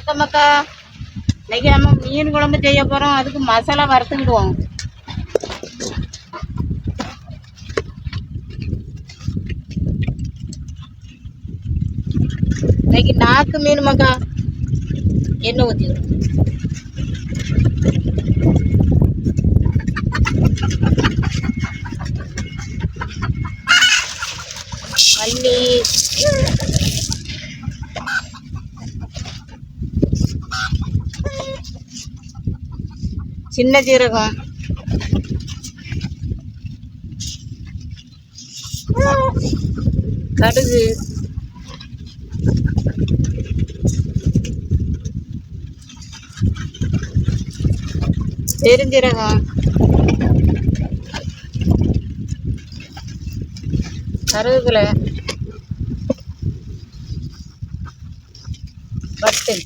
வணக்கம் அக்கா. இன்னைக்கு நம்ம மீன் குழம்பு செய்ய போகிறோம். அதுக்கு மசாலா வறுத்துக்கிடுவோம். இன்னைக்கு நாக்கு மீன் மக்கா. எண்ணெய் ஊற்றிடும். மல்லி, சின்ன ஜீரகம், கடுகு, பெருஞ்சீரகம், கருவேப்பிலை, வத்தல்.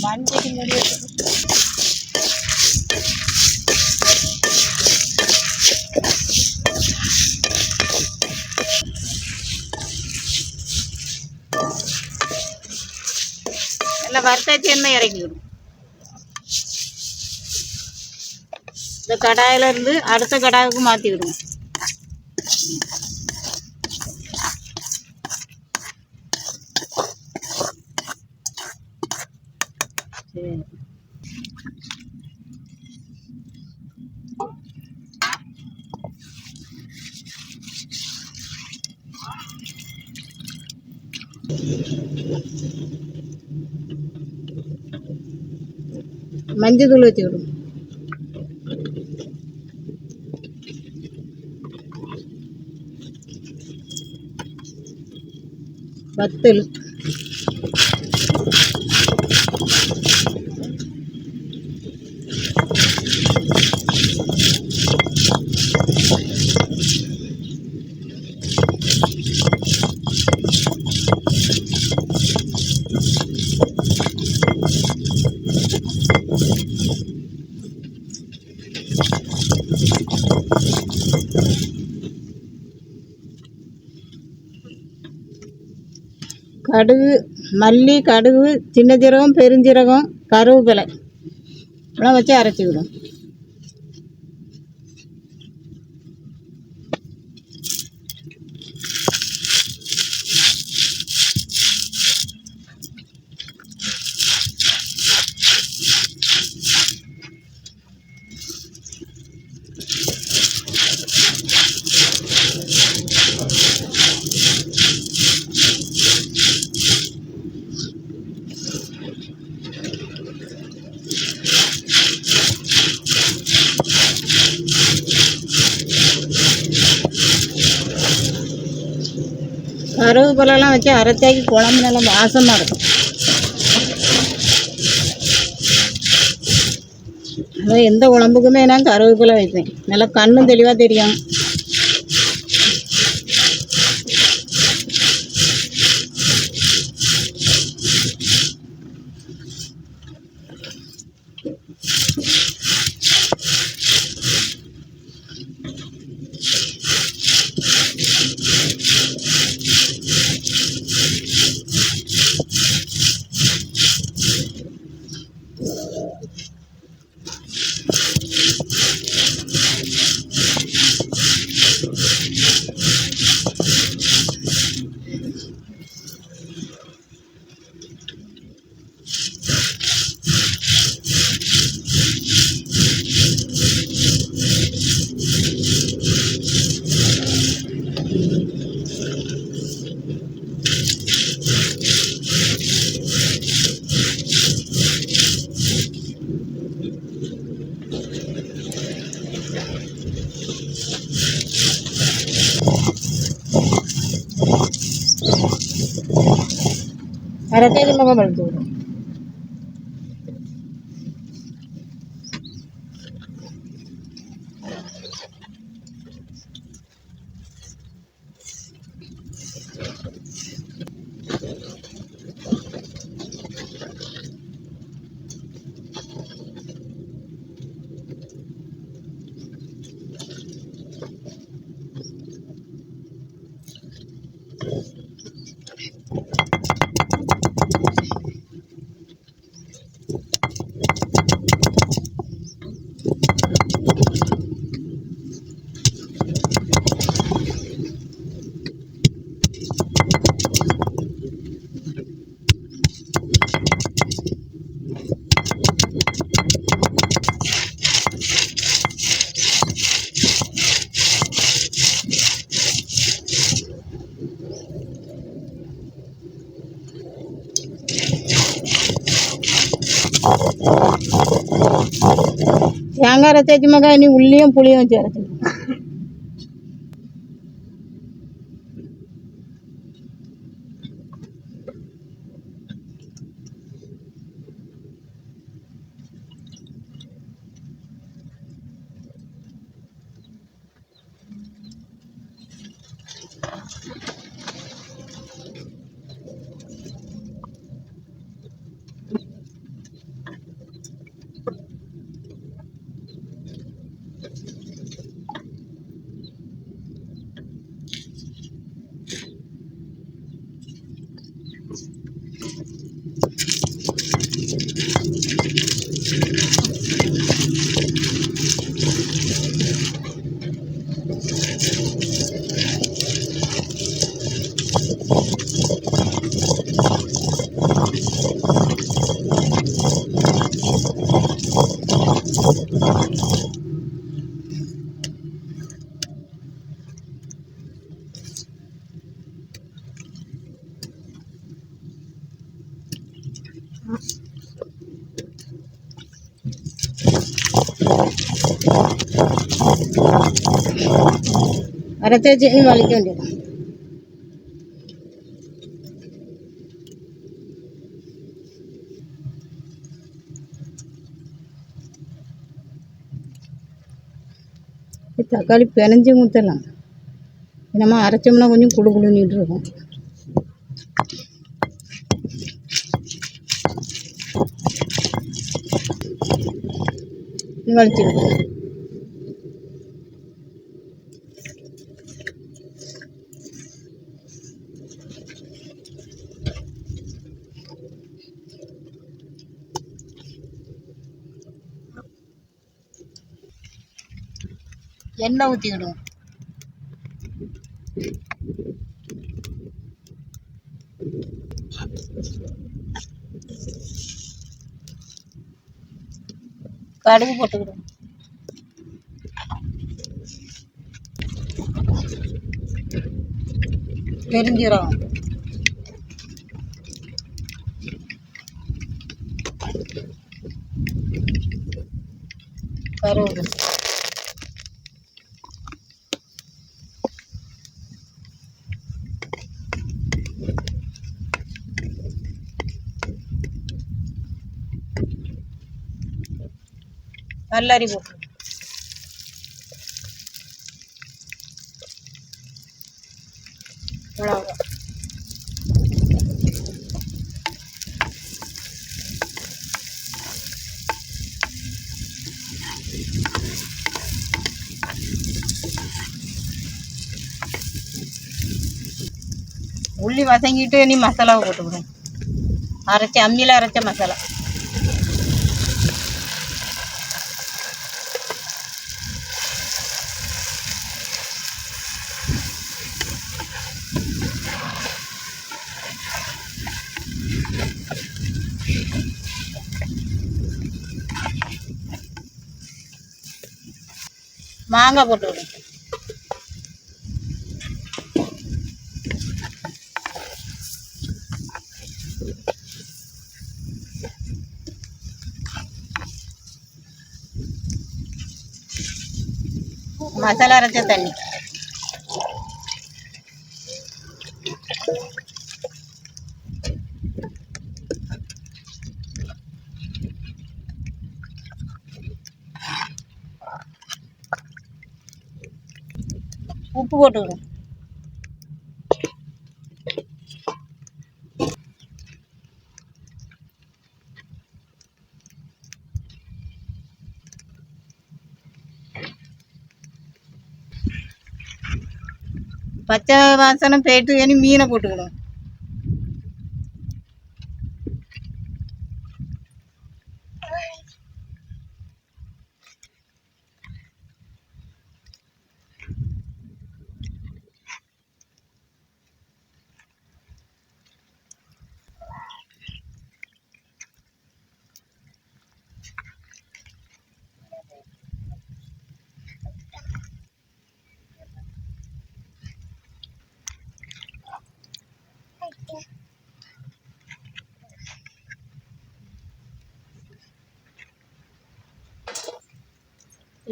மஞ்சள் மூடி நல்லா வறுத்தாச்சு. எண்ணெய் இறக்கிவிடும். இந்த கடாயில இருந்து அடுத்த கடாய்க்கு மாற்றி விடுவோம். சரி, மஞ்சள் தூள் ஊற்றி விடும். வத்தல், கடுகு, மல்லி, கடுகு, சின்ன ஜீரகம், பெருஞ்சீரகம், கருவேப்பிலை எல்லாம் வச்சு அரைச்சி விடும். கருவேப்பிலெல்லாம் வச்சு அரைச்சாக்கி குழம்பு நல்லா வாசமாக இருக்கும். அதான் எந்த குழம்புக்குமே நான் கருவேப்பிலை வைப்பேன். நல்லா கண்ணும் தெளிவாக தெரியும். அரைச்சாச்சு மிளகா பழுத்து விடும். தேங்காய் அரைச்சி வச்சுமாக்கா, இனி உள்ளியும் புளியும் வச்சு அரைச்சிக்கணும். அரைச்சி வச்சு இனி வலிக்க வேண்டியது. தக்காளி பிணைஞ்சி ஊற்றலாம். நம்ம அரைச்சோம்னா கொஞ்சம் குடு குடுன்னுட்டு இருக்கும். வலிச்சிருக்கும். எண்ணெய் ஊற்றிக்கிடுவோம். கடுகு போட்டுக்கிடுவோம். பெருஞ்சீரகம், கருவேப்பிலை, நல்லரி போட்டு மிளகா, உள்ளி வதங்கிட்டு நீ மசாலாவை போட்டுக்கணும். அரைச்சி அம்மியில் அரைச்ச மசாலா. மாங்காய் போட்டுக்கணும். மசாலா அரைச்ச தண்ணி. உப்பு போட்டுக்கணும். பச்சை வாசனை போயிட்டு இனி மீனை போட்டுக்கணும்.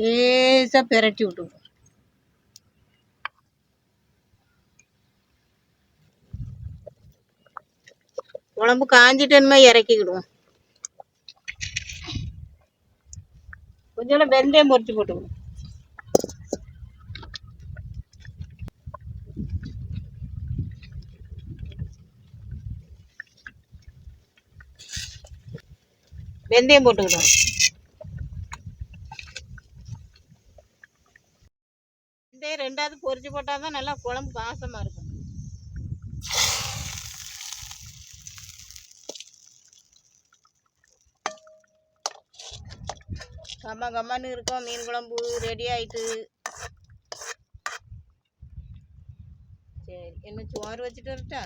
லேசாக பிரட்டி விட்டுருவோம். குழம்பு காஞ்சிட்டேன்மா இறக்கிக்கிடுவோம். கொஞ்சம் வெந்தயம் பொரிச்சு போட்டுக்கணும். வெந்தயம் போட்டுக்கிடுவோம். வெந்தயம் ரெண்டாவது பொரிச்சு போட்டால் தான் நல்லா குழம்பு வாசமாக இருக்கும். கம்மான்னு இருக்கும். மீன் குழம்பு ரெடி ஆயிட்டு. சரி, என்ன சோறு வச்சுட்டு வரட்டா?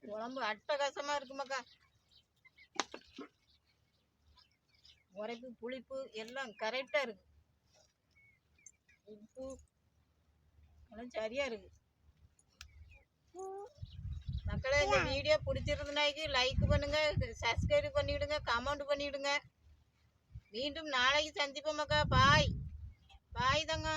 குழம்பு அட்டகாசமா இருக்குமாக்கா. உரைப்பு புளிப்பு எல்லாம் கரெக்டா இருக்கு. உப்பு எல்லாம் சரியா இருக்கு. மக்களே, இந்த வீடியோ பிடிச்சிருந்தனாய்க்கு லைக் பண்ணுங்க, சப்ஸ்கிரைப் பண்ணிவிடுங்க, கமெண்ட் பண்ணிவிடுங்க. மீண்டும் நாளைக்கு சந்திப்போம் மக்கா. பாய் பாய் தங்க.